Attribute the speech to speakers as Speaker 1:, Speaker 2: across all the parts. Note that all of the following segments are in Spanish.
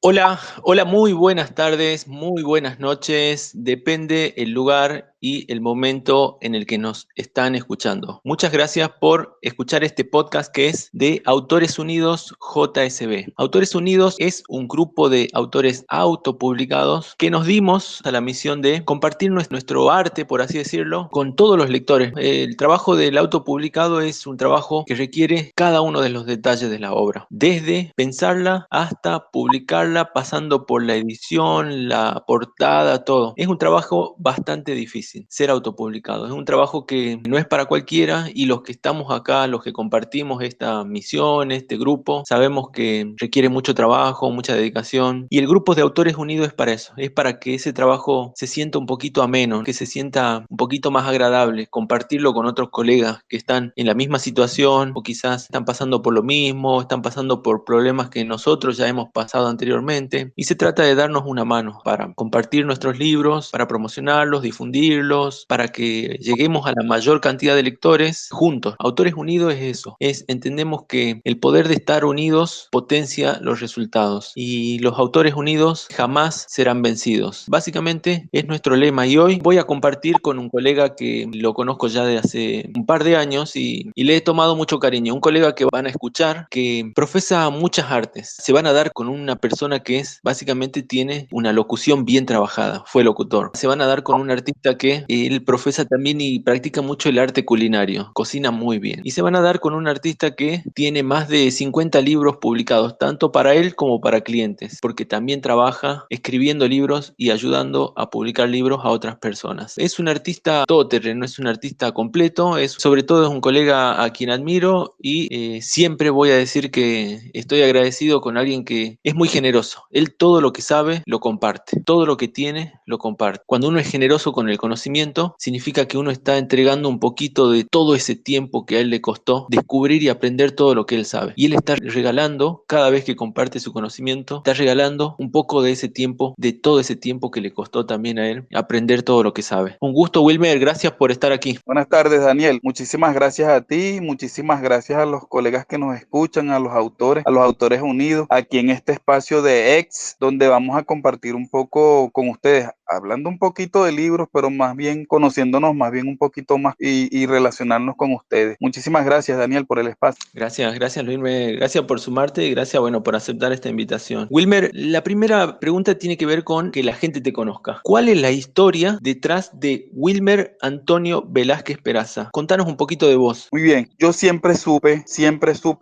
Speaker 1: Hola, hola, muy buenas tardes, muy buenas noches, depende el lugar y el momento en el que nos están escuchando. Muchas gracias por escuchar este podcast que es de Autores Unidos JSB. Autores Unidos es un grupo de autores autopublicados que nos dimos a la misión de compartir nuestro arte, por así decirlo, con todos los lectores. El trabajo del autopublicado es un trabajo que requiere cada uno de los detalles de la obra, desde pensarla hasta publicarla, pasando por la edición, la portada, todo. Es un trabajo bastante difícil ser autopublicado. Es un trabajo que no es para cualquiera y los que estamos acá, los que compartimos esta misión, este grupo, sabemos que requiere mucho trabajo, mucha dedicación. Y el grupo de Autores Unidos es para eso, es para que ese trabajo se sienta un poquito ameno, que se sienta un poquito más agradable, compartirlo con otros colegas que están en la misma situación o quizás están pasando por lo mismo, están pasando por problemas que nosotros ya hemos pasado anteriormente. Y se trata de darnos una mano para compartir nuestros libros, para promocionarlos, difundirlos, para que lleguemos a la mayor cantidad de lectores juntos. Autores Unidos es eso, entendemos que el poder de estar unidos potencia los resultados y los autores unidos jamás serán vencidos. Básicamente es nuestro lema y hoy voy a compartir con un colega que lo conozco ya de hace un par de años y le he tomado mucho cariño. Un colega que van a escuchar que profesa muchas artes. Se van a dar con una persona que básicamente tiene una locución bien trabajada, fue locutor. Se van a dar con un artista que él profesa también y practica mucho el arte culinario, cocina muy bien. Y se van a dar con un artista que tiene más de 50 libros publicados, tanto para él como para clientes, porque también trabaja escribiendo libros y ayudando a publicar libros a otras personas. Es un artista todoterreno, es un artista completo, sobre todo es un colega a quien admiro y siempre voy a decir que estoy agradecido con alguien que es muy generoso. Él todo lo que sabe lo comparte, todo lo que tiene lo comparte. Cuando uno es generoso con el conocimiento, significa que uno está entregando un poquito de todo ese tiempo que a él le costó descubrir y aprender todo lo que él sabe. Y él está regalando, cada vez que comparte su conocimiento, está regalando un poco de ese tiempo, de todo ese tiempo que le costó también a él aprender todo lo que sabe. Un gusto, Wilmer, gracias por estar aquí.
Speaker 2: Buenas tardes, Daniel. Muchísimas gracias a ti, muchísimas gracias a los colegas que nos escuchan, a los autores unidos, aquí en este espacio de X, donde vamos a compartir un poco con ustedes, hablando un poquito de libros, pero más bien conociéndonos más bien un poquito más y relacionarnos con ustedes. Muchísimas gracias, Daniel, por el espacio.
Speaker 1: Gracias Wilmer, gracias por sumarte y gracias, bueno, por aceptar esta invitación. Wilmer, la primera pregunta tiene que ver con que la gente te conozca. ¿Cuál es la historia detrás de Wilmer Antonio Velázquez Peraza? Contanos un poquito de vos.
Speaker 2: Muy bien, yo siempre supe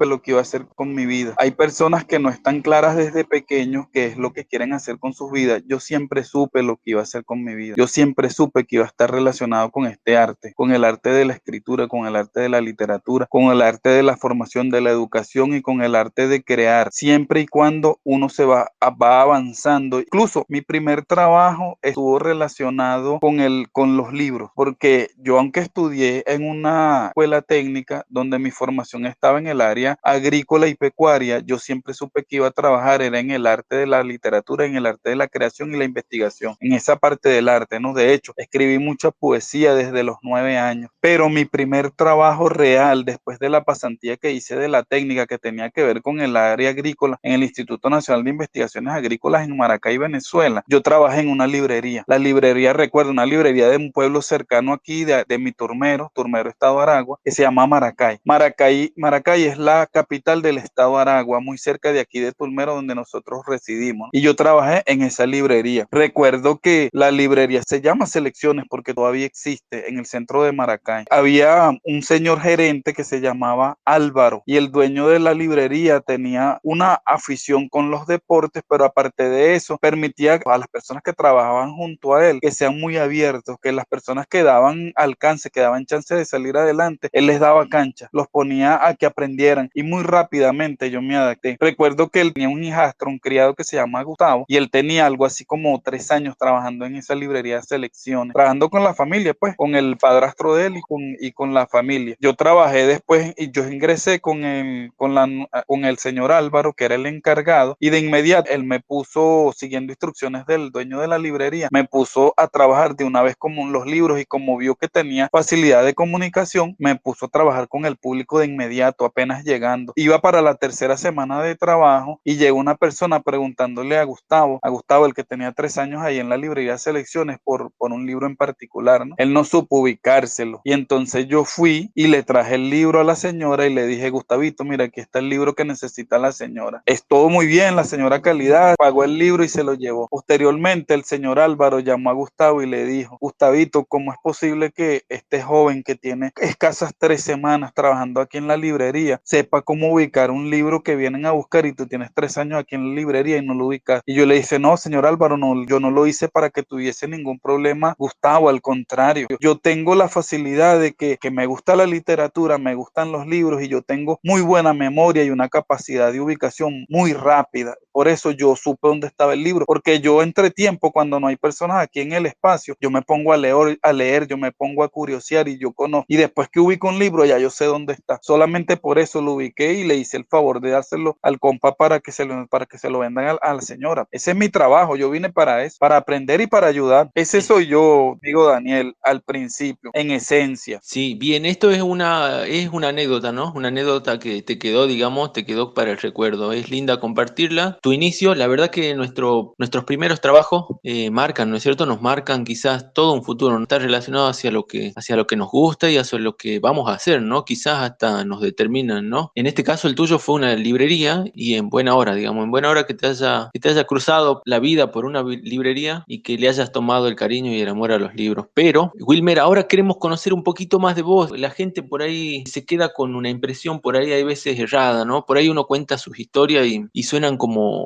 Speaker 2: lo que iba a hacer con mi vida. Hay personas que no están claras desde pequeños qué es lo que quieren hacer con sus vidas. Yo siempre supe lo que iba a hacer con mi vida. Yo siempre supe que iba a estar relacionado con este arte, con el arte de la escritura, con el arte de la literatura, con el arte de la formación, de la educación y con el arte de crear, siempre y cuando uno va avanzando. Incluso mi primer trabajo estuvo relacionado con los libros, porque yo aunque estudié en una escuela técnica donde mi formación estaba en el área agrícola y pecuaria, yo siempre supe que iba a trabajar era en el arte de la literatura, en el arte de la creación y la investigación, en esa parte del arte, ¿no? De hecho, escribí mucha poesía desde los 9 años, pero mi primer trabajo real después de la pasantía que hice de la técnica que tenía que ver con el área agrícola en el Instituto Nacional de Investigaciones Agrícolas en Maracay, Venezuela, yo trabajé en una librería. La librería, recuerdo, una librería de un pueblo cercano aquí, de mi Turmero, estado Aragua, que se llama Maracay. Maracay es la capital del estado Aragua, muy cerca de aquí de Turmero, donde nosotros residimos. Y yo trabajé en esa librería. Recuerdo que la librería se llama Selecciones porque todavía existe en el centro de Maracay. Había un señor gerente que se llamaba Álvaro y el dueño de la librería tenía una afición con los deportes, pero aparte de eso, permitía a las personas que trabajaban junto a él que sean muy abiertos, que las personas que daban alcance, que daban chance de salir adelante, él les daba cancha, los ponía a que aprendieran y muy rápidamente yo me adapté. Recuerdo que él tenía un hijastro, un criado que se llama Gustavo y él tenía algo así como 3 años trabajando trabajando en esa librería de Selecciones, trabajando con la familia, pues, con el padrastro de él y con la familia. Yo trabajé después y yo ingresé con el señor Álvaro, que era el encargado, y de inmediato él me puso, siguiendo instrucciones del dueño de la librería, me puso a trabajar de una vez con los libros, y como vio que tenía facilidad de comunicación, me puso a trabajar con el público de inmediato, apenas llegando. Iba para la tercera semana de trabajo y llegó una persona preguntándole a Gustavo, el que tenía 3 años ahí en la librería Selecciones por un libro en particular, ¿no? Él no supo ubicárselo y entonces yo fui y le traje el libro a la señora y le dije: Gustavito, mira, aquí está el libro que necesita la señora. Es todo muy bien, la señora Calidad pagó el libro y se lo llevó. Posteriormente el señor Álvaro llamó a Gustavo y le dijo: Gustavito, ¿cómo es posible que este joven que tiene escasas 3 semanas trabajando aquí en la librería sepa cómo ubicar un libro que vienen a buscar, y tú tienes 3 años aquí en la librería y no lo ubicas? Y yo le dije: no, señor Álvaro, no, yo no lo hice para que tuviese ningún problema, Gustavo, al contrario, yo tengo la facilidad de que me gusta la literatura, me gustan los libros, y yo tengo muy buena memoria y una capacidad de ubicación muy rápida. Por eso yo supe dónde estaba el libro, porque yo entre tiempo, cuando no hay personas aquí en el espacio, yo me pongo a leer, yo me pongo a curiosear y yo conozco. Y después que ubico un libro, ya yo sé dónde está. Solamente por eso lo ubiqué y le hice el favor de dárselo al compa para que se lo vendan a la señora. Ese es mi trabajo, yo vine para eso, para aprender y para ayudar. Ese soy yo, digo Daniel, al principio, en esencia.
Speaker 1: Sí, bien, esto es una anécdota, ¿no? Una anécdota que te quedó, digamos, te quedó para el recuerdo. Es linda compartirla. Tu inicio, la verdad que nuestros primeros trabajos marcan, ¿no es cierto? Nos marcan quizás todo un futuro, ¿no? Está relacionado hacia lo que nos gusta y hacia lo que vamos a hacer, ¿no? Quizás hasta nos determinan, ¿no? En este caso el tuyo fue una librería y en buena hora, digamos, en buena hora que te haya cruzado la vida por una librería y que le hayas tomado el cariño y el amor a los libros. Pero, Wilmer, ahora queremos conocer un poquito más de vos. La gente por ahí se queda con una impresión por ahí hay veces errada, ¿no? Por ahí uno cuenta sus historias y suenan como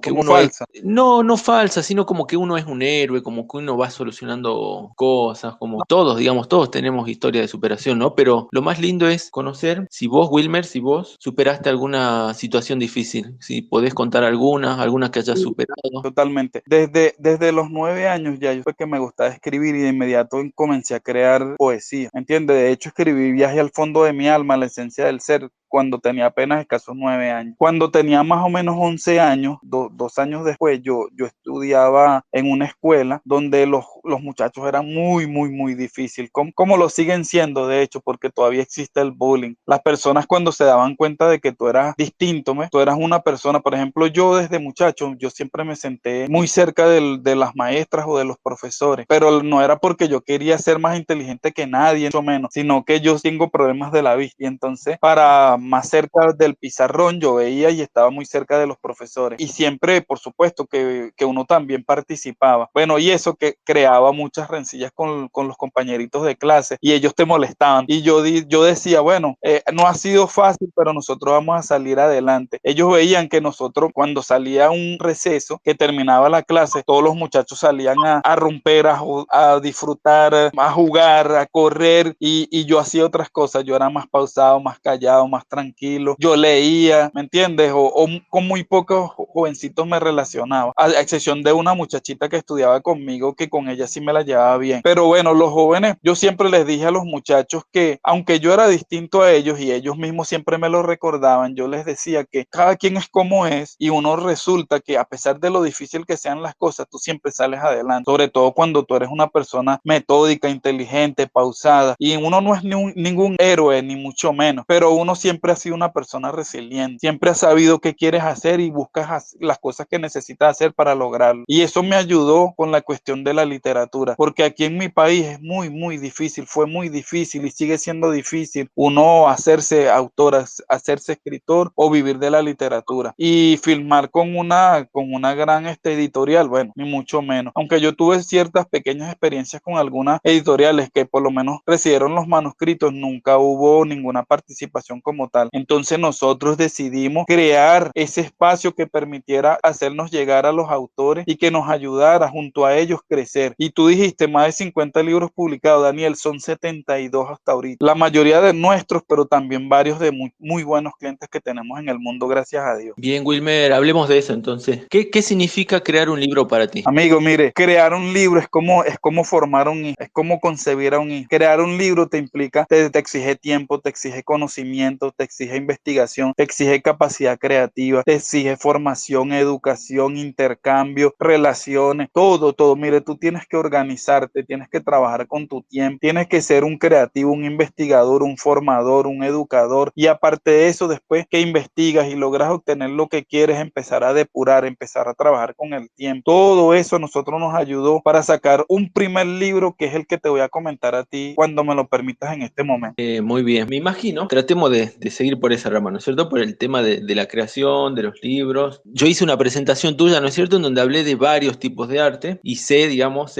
Speaker 1: que
Speaker 2: Como
Speaker 1: uno es,
Speaker 2: falsa.
Speaker 1: no falsa, sino como que uno es un héroe, como que uno va solucionando cosas, como todos, digamos, todos tenemos historia de superación, ¿no? Pero lo más lindo es conocer si vos, Wilmer, si vos superaste alguna situación difícil, si podés contar alguna que hayas superado.
Speaker 2: Totalmente. Desde los 9 años ya yo fue que me gustaba escribir, y de inmediato comencé a crear poesía. ¿Entiendes? De hecho, escribí Viaje al fondo de mi alma, la esencia del ser, cuando tenía apenas escasos 9 años. Cuando tenía más o menos 11 años, 2 años después, yo estudiaba en una escuela donde los muchachos eran muy, muy, muy difíciles, como lo siguen siendo, de hecho, porque todavía existe el bullying. Las personas, cuando se daban cuenta de que tú eras distinto, tú eras una persona, por ejemplo, yo desde muchacho, yo siempre me senté muy cerca de las maestras o de los profesores, pero no era porque yo quería ser más inteligente que nadie, mucho menos, sino que yo tengo problemas de la vista, y entonces para más cerca del pizarrón yo veía y estaba muy cerca de los profesores, y siempre, por supuesto, que uno también participaba. Bueno, y eso que creaba muchas rencillas con los compañeritos de clase, y ellos te molestaban, y yo decía, bueno, no ha sido fácil, pero nosotros vamos a salir adelante. Ellos veían que nosotros, cuando salía un receso, que terminaba la clase, todos los muchachos salían a romper, a disfrutar, a jugar, a correr, y yo hacía otras cosas. Yo era más pausado, más callado, más tranquilo. Yo leía, ¿me entiendes? O con muy pocos jovencitos me relacionaba, a excepción de una muchachita que estudiaba conmigo, que con ella sí me la llevaba bien. Pero bueno, los jóvenes, yo siempre les dije a los muchachos que aunque yo era distinto a ellos y ellos mismos siempre me lo recordaban, yo les decía que cada quien es como es, y uno resulta que a pesar de lo difícil que sean las cosas, tú siempre sales adelante, sobre todo cuando tú eres una persona metódica, inteligente, pausada, y uno no es ningún héroe, ni mucho menos, pero uno siempre ha sido una persona resiliente, siempre ha sabido qué quieres hacer y buscas las cosas que necesitas hacer para lograrlo, y eso me ayudó con la cuestión de la literatura, porque aquí en mi país es muy, muy difícil, fue muy difícil y sigue siendo difícil uno hacerse autor, hacerse escritor o vivir de la literatura, y filmar con una gran editorial, bueno, ni mucho menos, aunque yo tuve ciertas pequeñas experiencias con algunas editoriales que por lo menos recibieron los manuscritos, nunca hubo ninguna participación como tal. Entonces nosotros decidimos crear ese espacio que permitiera hacernos llegar a los autores y que nos ayudara junto a ellos crecer. Y tú dijiste más de 50 libros publicados, Daniel, son 72 hasta ahorita. La mayoría de nuestros, pero también varios de muy buenos clientes que tenemos en el mundo, gracias a Dios.
Speaker 1: Bien, Wilmer, hablemos de eso entonces. ¿Qué significa crear un libro para ti?
Speaker 2: Amigo, mire, crear un libro es como formar un hijo, es como concebir a un hijo. Crear un libro te implica, te exige tiempo, te exige conocimiento, te exige investigación, te exige capacidad creativa, te exige formación, educación, intercambio, relaciones, todo, todo. Mire, tú tienes que organizarte, tienes que trabajar con tu tiempo, tienes que ser un creativo, un investigador, un formador, un educador. Y aparte de eso, después que investigas y logras obtener lo que quieres, empezar a depurar, empezar a trabajar con el tiempo. Todo eso a nosotros nos ayudó para sacar un primer libro que es el que te voy a comentar a ti cuando me lo permitas en este momento.
Speaker 1: Muy bien, me imagino. Tratemos de seguir por esa rama, ¿no es cierto? Por el tema de la creación, de los libros. Yo hice una presentación tuya, ¿no es cierto? En donde hablé de varios tipos de arte y sé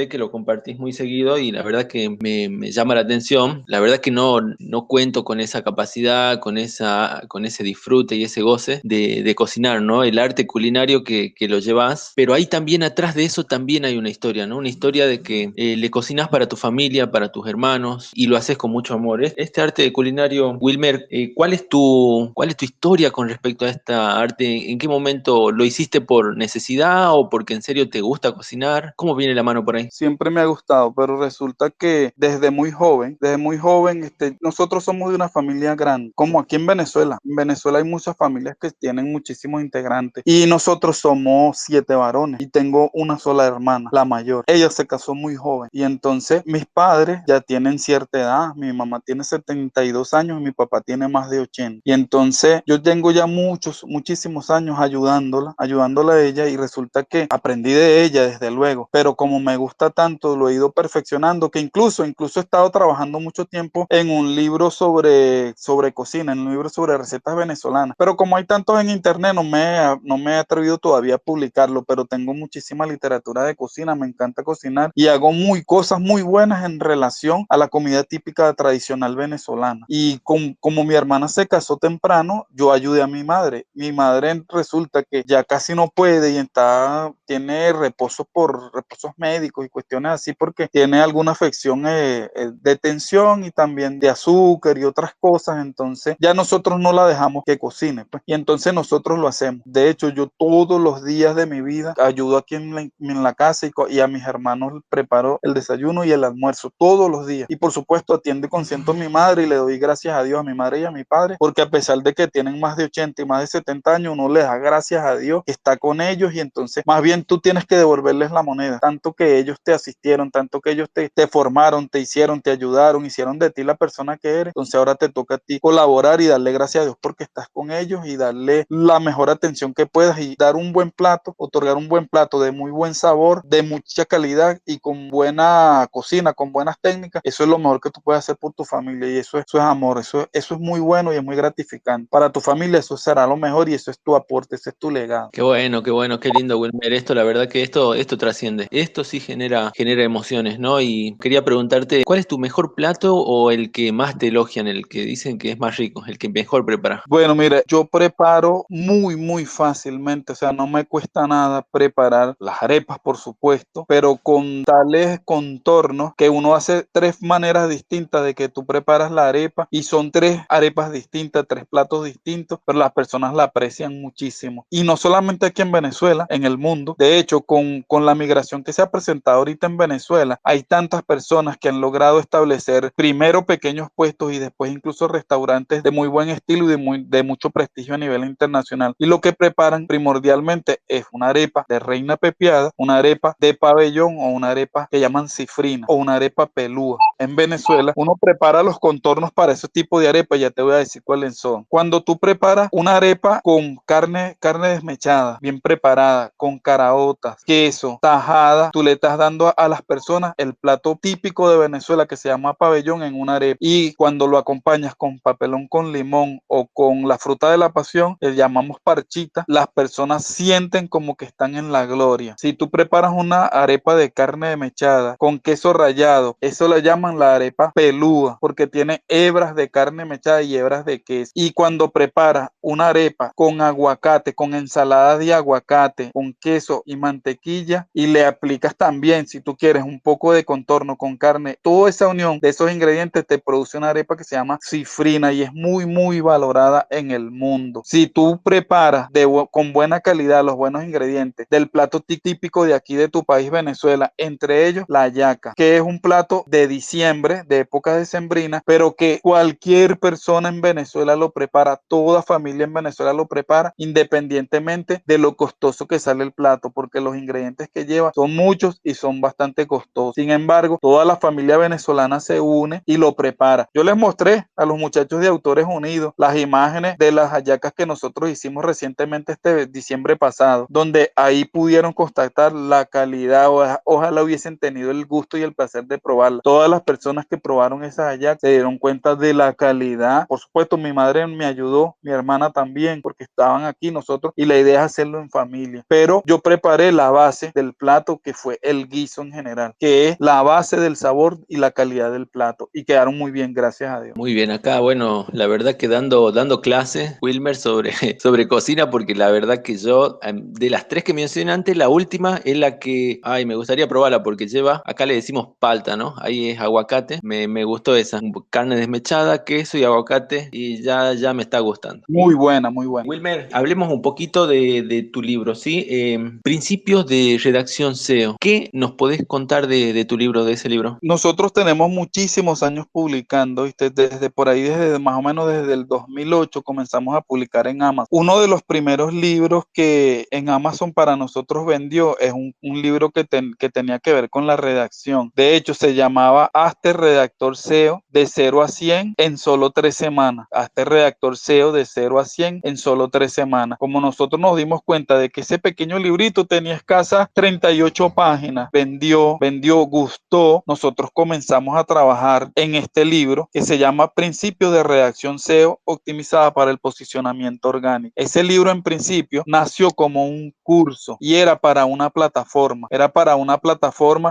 Speaker 1: que lo compartís muy seguido y la verdad que me llama la atención. La verdad que no cuento con esa capacidad, con ese disfrute y ese goce de cocinar, ¿no? El arte culinario que lo llevas, pero ahí también atrás de eso también hay una historia, ¿no? Una historia de que le cocinas para tu familia, para tus hermanos y lo haces con mucho amor. Este arte culinario, Wilmer, ¿cuál es tu historia con respecto a esta arte? ¿En qué momento lo hiciste por necesidad o porque en serio te gusta cocinar? ¿Cómo viene la mano por ahí?
Speaker 2: Siempre me ha gustado, pero resulta que desde muy joven, nosotros somos de una familia grande, como aquí en Venezuela. En Venezuela hay muchas familias que tienen muchísimos integrantes y nosotros somos 7 varones y tengo una sola hermana, la mayor. Ella se casó muy joven y entonces mis padres ya tienen cierta edad. Mi mamá tiene 72 años y mi papá tiene más de 80. Y entonces yo tengo ya muchísimos años ayudándola a ella y resulta que aprendí de ella desde luego, pero como me gusta tanto, lo he ido perfeccionando, que incluso he estado trabajando mucho tiempo en un libro sobre cocina, en un libro sobre recetas venezolanas, pero como hay tantos en internet, no me he atrevido todavía a publicarlo, pero tengo muchísima literatura de cocina, me encanta cocinar y hago cosas muy buenas en relación a la comida típica tradicional venezolana. Y como mi hermana se casó temprano, yo ayudé a mi madre. Mi madre resulta que ya casi no puede y tiene reposos médicos y cuestiones así porque tiene alguna afección de tensión y también de azúcar y otras cosas. Entonces ya nosotros no la dejamos que cocine, pues, y entonces nosotros lo hacemos. De hecho, yo todos los días de mi vida ayudo aquí en la casa y a mis hermanos preparo el desayuno y el almuerzo todos los días. Y por supuesto atiendo y consiento a mi madre y le doy gracias a Dios a mi madre y a mi padre, porque a pesar de que tienen más de 80 y más de 70 años, uno les da gracias a Dios que está con ellos y entonces más bien tú tienes que devolverles la moneda, tanto que ellos te asistieron, tanto que ellos te formaron, te hicieron, te ayudaron, hicieron de ti la persona que eres. Entonces ahora te toca a ti colaborar y darle gracias a Dios porque estás con ellos y darle la mejor atención que puedas y dar un buen plato, otorgar un buen plato de muy buen sabor, de mucha calidad y con buena cocina, con buenas técnicas. Eso es lo mejor que tú puedes hacer por tu familia y eso es amor, eso es muy bueno y es muy gratificante. Para tu familia eso será lo mejor y eso es tu aporte, ese es tu legado.
Speaker 1: Qué bueno, qué lindo, Wilmer. Esto, la verdad que esto trasciende. Esto sí genera emociones, ¿no? Y quería preguntarte, ¿cuál es tu mejor plato o el que más te elogian, el que dicen que es más rico, el que mejor prepara?
Speaker 2: Bueno, mira, yo preparo muy fácilmente, o sea, no me cuesta nada preparar las arepas, por supuesto, pero con tales contornos que uno hace 3 maneras distintas de que tú preparas la arepa y son 3 arepas distintas, 3 platos distintos, pero las personas la aprecian muchísimo. Y no solamente aquí en Venezuela, en el mundo. De hecho, con la migración que se ha presentado ahorita en Venezuela, hay tantas personas que han logrado establecer primero pequeños puestos y después incluso restaurantes de muy buen estilo y de mucho prestigio a nivel internacional. Y lo que preparan primordialmente es una arepa de reina pepiada, una arepa de pabellón o una arepa que llaman cifrina o una arepa pelúa. En Venezuela uno prepara los contornos para ese tipo de arepa, ya te voy a decir cuáles son. Cuando tú preparas una arepa con carne desmechada, bien preparada, con caraotas, queso, tajada, tú le estás dando a las personas el plato típico de Venezuela que se llama pabellón en una arepa. Y cuando lo acompañas con papelón con limón o con la fruta de la pasión, le llamamos parchita, las personas sienten como que están en la gloria. Si tú preparas una arepa de carne desmechada con queso rallado, eso le llaman la arepa pelúa porque tiene hebras de carne mechada y hebras claras de queso. Y cuando preparas una arepa con aguacate, con ensalada de aguacate, con queso y mantequilla, y le aplicas también, si tú quieres, un poco de contorno con carne, toda esa unión de esos ingredientes te produce una arepa que se llama cifrina y es muy, muy valorada en el mundo. Si tú preparas con buena calidad los buenos ingredientes del plato típico de aquí de tu país, Venezuela, entre ellos la hallaca, que es un plato de diciembre, de época decembrina, pero que cualquier persona en Venezuela lo prepara, toda familia en Venezuela lo prepara, independientemente de lo costoso que sale el plato, porque los ingredientes que lleva son muchos y son bastante costosos. Sin embargo, toda la familia venezolana se une y lo prepara. Yo les mostré a los muchachos de Autores Unidos las imágenes de las hallacas que nosotros hicimos recientemente este diciembre pasado, donde ahí pudieron constatar la calidad. Ojalá hubiesen tenido el gusto y el placer de probarla. Todas las personas que probaron esas hallacas se dieron cuenta de la calidad. Por supuesto, mi madre me ayudó, mi hermana también, porque estaban aquí nosotros y la idea es hacerlo en familia. Pero yo preparé la base del plato, que fue el guiso en general, que es la base del sabor y la calidad del plato, y quedaron muy bien, gracias a Dios.
Speaker 1: Muy bien, acá, bueno, la verdad que dando clases, Wilmer, sobre cocina, porque la verdad que yo, de las tres que mencioné antes, la última es la que, ay, me gustaría probarla porque lleva, acá le decimos palta, ¿no? Ahí es aguacate, me gustó esa, carne desmechada, queso y aguacate, y ya me está gustando.
Speaker 2: Muy buena, muy buena.
Speaker 1: Wilmer, hablemos un poquito de tu libro, ¿sí? Principios de redacción SEO. ¿Qué nos podés contar de tu libro, de ese libro?
Speaker 2: Nosotros tenemos muchísimos años publicando, ¿viste? Desde por ahí, desde más o menos desde el 2008 comenzamos a publicar en Amazon. Uno de los primeros libros que en Amazon para nosotros vendió es un libro que tenía que ver con la redacción. De hecho, se llamaba Hazte Redactor SEO de 0 a 100 en solo 3 semanas. Hazte Redactor SEO de 0 a 100 en solo 3 semanas. Como nosotros nos dimos cuenta de que ese pequeño librito tenía escasas 38 páginas, vendió, gustó, nosotros comenzamos a trabajar en este libro que se llama Principios de Redacción SEO optimizada para el posicionamiento orgánico. Ese libro en principio nació como un curso y era para una plataforma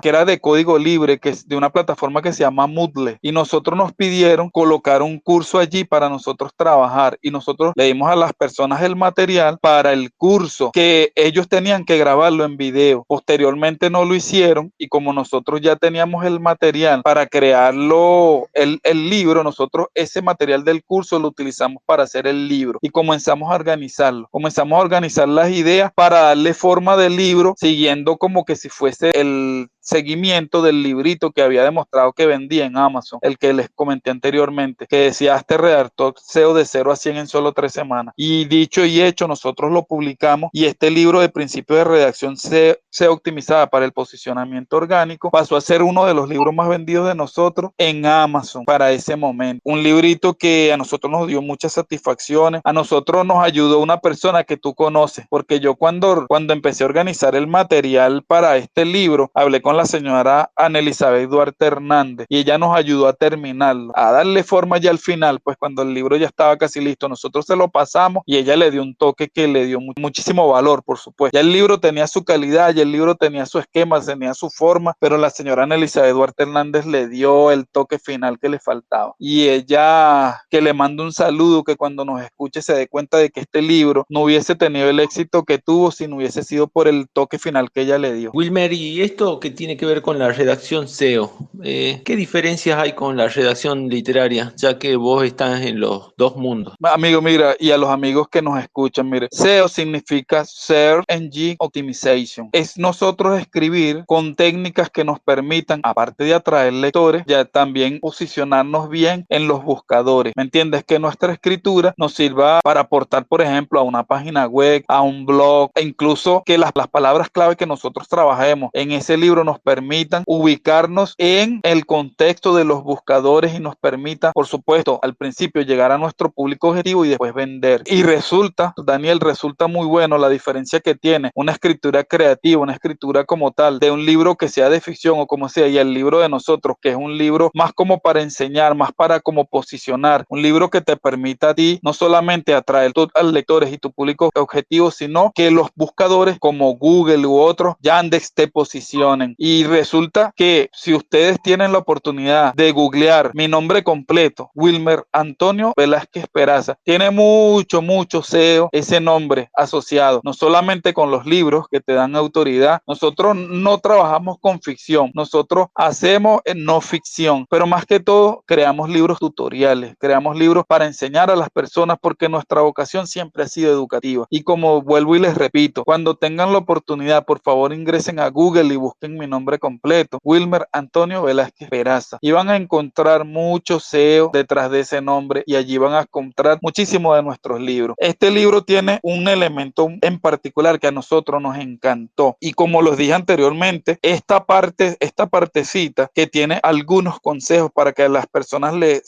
Speaker 2: que era de código libre, que es de una plataforma que se llama Moodle, y nosotros nos pidieron colocar un curso allí para nosotros trabajar, y nosotros le dimos a las personas el material para el curso, que ellos tenían que grabarlo en video. Posteriormente no lo hicieron, y como nosotros ya teníamos el material para crearlo, el libro, nosotros ese material del curso lo utilizamos para hacer el libro y comenzamos a organizar las ideas para darle forma del libro, siguiendo como que si fuese el seguimiento del librito que había demostrado que vendía en Amazon, el que les comenté anteriormente, que decía Hazte Redactor SEO de 0 a 100 en solo 3 semanas. Y dicho y hecho, nosotros lo publicamos, y este libro de Principios de Redacción SEO optimizada para el posicionamiento orgánico pasó a ser uno de los libros más vendidos de nosotros en Amazon para ese momento. Un librito que a nosotros nos dio muchas satisfacciones. A nosotros nos ayudó una persona que tú conoces, porque yo cuando empecé a organizar el material para este libro, hablé con la señora Ana Elizabeth Duarte Hernández y ella nos ayudó a terminarlo, a darle forma ya al final, pues cuando el libro ya estaba casi listo, nosotros se lo pasamos y ella le dio un toque que le dio muchísimo valor, por supuesto. Ya el libro tenía su calidad, ya el libro tenía su esquema, tenía su forma, pero la señora Ana Elizabeth Duarte Hernández le dio el toque final que le faltaba. Y ella, que le mando un saludo, que cuando nos escuche se dé cuenta de que este libro no hubiese tenido el éxito que tuvo si no hubiese sido por el toque final que ella le dio.
Speaker 1: Wilmer, ¿y esto que tiene que ver con la redacción SEO? ¿Qué diferencias hay con la redacción literaria, ya que vos estás en los dos mundos?
Speaker 2: Amigo, mira, y a los amigos que nos escuchan, mire, SEO significa Search Engine Optimization. Es nosotros escribir con técnicas que nos permitan, aparte de atraer lectores, ya también posicionarnos bien en los buscadores. ¿Me entiendes? Que nuestra escritura nos sirva para aportar, por ejemplo, a una página web, a un blog, e incluso que las palabras clave que nosotros trabajemos en ese libro nos permitan ubicarnos en el contexto de los buscadores y nos permita, por supuesto, al principio llegar a nuestro público objetivo y después vender. Y resulta, Daniel, resulta muy bueno la diferencia que tiene una escritura creativa, una escritura como tal, de un libro que sea de ficción o como sea, y el libro de nosotros, que es un libro más como para enseñar, más para como posicionar, un libro que te permita a ti no solamente atraer a los lectores y tu público objetivo, sino que los buscadores como Google u otros Yandex te posicionen. Y resulta que si ustedes tienen la oportunidad de googlear mi nombre completo, Wilmer Antonio Velázquez Peraza, tiene mucho SEO ese nombre asociado, no solamente con los libros que te dan autoridad. Nosotros no trabajamos con ficción, nosotros hacemos no ficción, pero más que todo creamos libros tutoriales, creamos libros para enseñar a las personas porque nuestra vocación siempre ha sido educativa. Y como vuelvo y les repito, cuando tengan la oportunidad, por favor ingresen a Google y busquen mi nombre completo, Wilmer Antonio Velázquez Peraza, y van a encontrar mucho SEO detrás de ese nombre y allí van a encontrar muchísimos de nuestros libros. Este libro tiene un elemento en particular que a nosotros nos encantó y como los dije anteriormente, esta partecita que tiene algunos consejos para que a las personas les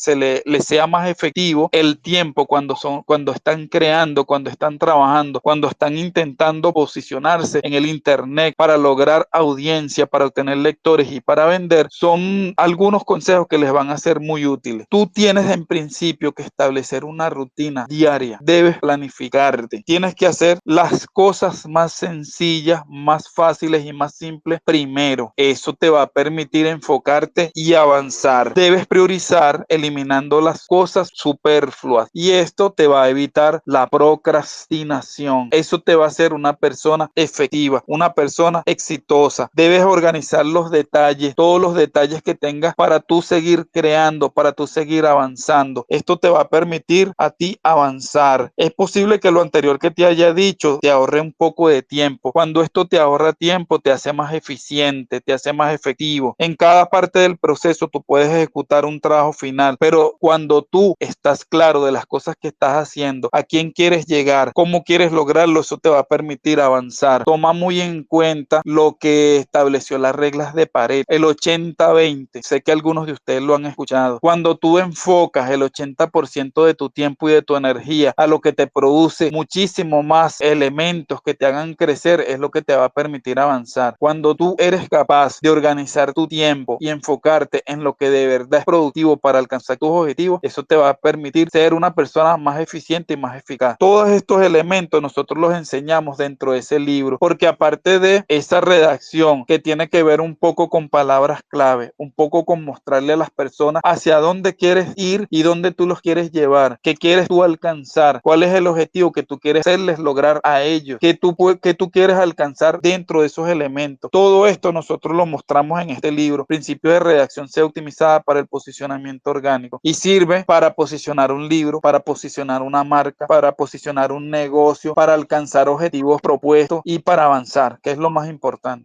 Speaker 2: sea más efectivo el tiempo cuando están creando, cuando están trabajando, cuando están intentando posicionarse en el internet para lograr audiencia, para obtener lectores y para vender, son algunos consejos que les van a ser muy útiles. Tú tienes en principio que establecer una rutina diaria, debes planificarte, tienes que hacer las cosas más sencillas, más fáciles y más simples primero. Eso te va a permitir enfocarte y avanzar. Debes priorizar eliminando las cosas superfluas y esto te va a evitar la procrastinación. Eso te va a hacer una persona efectiva, una persona exitosa. Debes organizar los detalles, todos los detalles que tengas para tú seguir creando, para tú seguir avanzando. Esto te va a permitir a ti avanzar. Es posible que lo anterior que te haya dicho te ahorre un poco de tiempo. Cuando esto te ahorra tiempo, te hace más eficiente, te hace más efectivo. En cada parte del proceso tú puedes ejecutar un trabajo final, pero cuando tú estás claro de las cosas que estás haciendo, a quién quieres llegar, cómo quieres lograrlo, eso te va a permitir avanzar. Toma muy en cuenta lo que estableció las reglas de Pareto, el 80-20. Sé que algunos de ustedes lo han escuchado. Cuando tú enfocas el 80% de tu tiempo y de tu energía a lo que te produce muchísimo más elementos que te hagan crecer, es lo que te va a permitir avanzar. Cuando tú eres capaz de organizar tu tiempo y enfocarte en lo que de verdad es productivo para alcanzar tus objetivos, eso te va a permitir ser una persona más eficiente y más eficaz. Todos estos elementos nosotros los enseñamos dentro de ese libro, porque aparte de esa redacción que tiene que ver un poco con palabras clave, un poco con mostrarle a las personas hacia dónde quieres ir y dónde tú los quieres llevar, qué quieres tú alcanzar, cuál es el objetivo que tú quieres hacerles lograr a ellos, qué tú quieres alcanzar dentro de esos elementos. Todo esto nosotros lo mostramos en este libro, Principios de Redacción SEO Optimizada para el Posicionamiento Orgánico, y sirve para posicionar un libro, para posicionar una marca, para posicionar un negocio, para alcanzar objetivos propuestos y para avanzar, que es lo más importante.